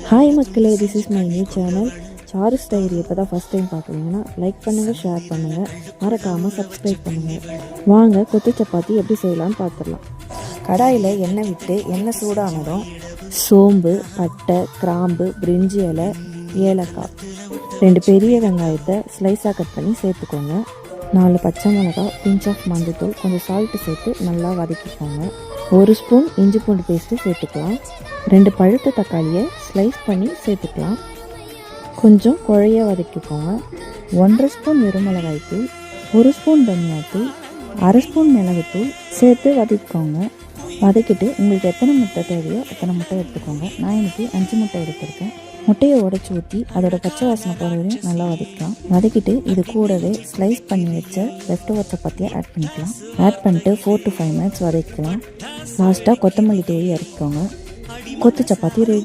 Hi மக்களே, this is my new channel. Charu's diary இப்போ தான் ஃபஸ்ட் டைம் பார்க்குறீங்கன்னா லைக் பண்ணுங்கள், ஷேர் பண்ணுங்கள், மறக்காமல் சப்ஸ்கிரைப் பண்ணுங்கள். வாங்க கொத்து சப்பாத்தி எப்படி செய்யலான்னு பார்த்துடலாம். கடாயில் எண்ணெய் விட்டு எண்ணெய் சூடானதும் சோம்பு, பட்டை, கிராம்பு, பிரிஞ்சி இலை, ஏலக்காய், 2 பெரிய வெங்காயத்தை ஸ்லைஸாக கட் பண்ணி சேர்த்துக்கோங்க. 4 பச்சை மிளகாய், பிஞ்ச் ஆஃப் மஞ்சத்தூள், கொஞ்சம் சால்ட்டு சேர்த்து நல்லா வதக்கிக்கோங்க. 1 ஸ்பூன் இஞ்சி பூண்டு பேஸ்ட்டு சேர்த்துக்கலாம். 2 பழுத்த தக்காளியை ஸ்லைஸ் பண்ணி சேர்த்துக்கலாம். கொஞ்சம் குழைய வதக்கிக்கோங்க. 1/2 ஸ்பூன் வெறுமிளகாய் தூள், 1 ஸ்பூன் தனியாத்தூள், 1/2 ஸ்பூன் மிளகுத்தூள் சேர்த்து வதக்கிக்கோங்க. வதக்கிட்டு உங்களுக்கு எத்தனை முட்டை தேவையோ அத்தனை முட்டை எடுத்துக்கோங்க. நான் இன்றைக்கி 5 முட்டை எடுத்திருக்கேன். முட்டையை உடச்சி ஊற்றி அதோட பச்சை வாசனை போகிற வரையும் நல்லா வதக்கலாம். வதக்கிட்டு இது கூடவே ஸ்லைஸ் பண்ணி வச்ச லெஃப்ட் ஓவர் சப்பாத்தியை ஆட் பண்ணிக்கலாம். ஆட் பண்ணிட்டு 4 to 5 minutes வதக்கலாம். லாஸ்ட்டாக கொத்தமல்லி தூவி இறக்கிக்கோங்க. கொத்து சப்பாத்தி ரெடி.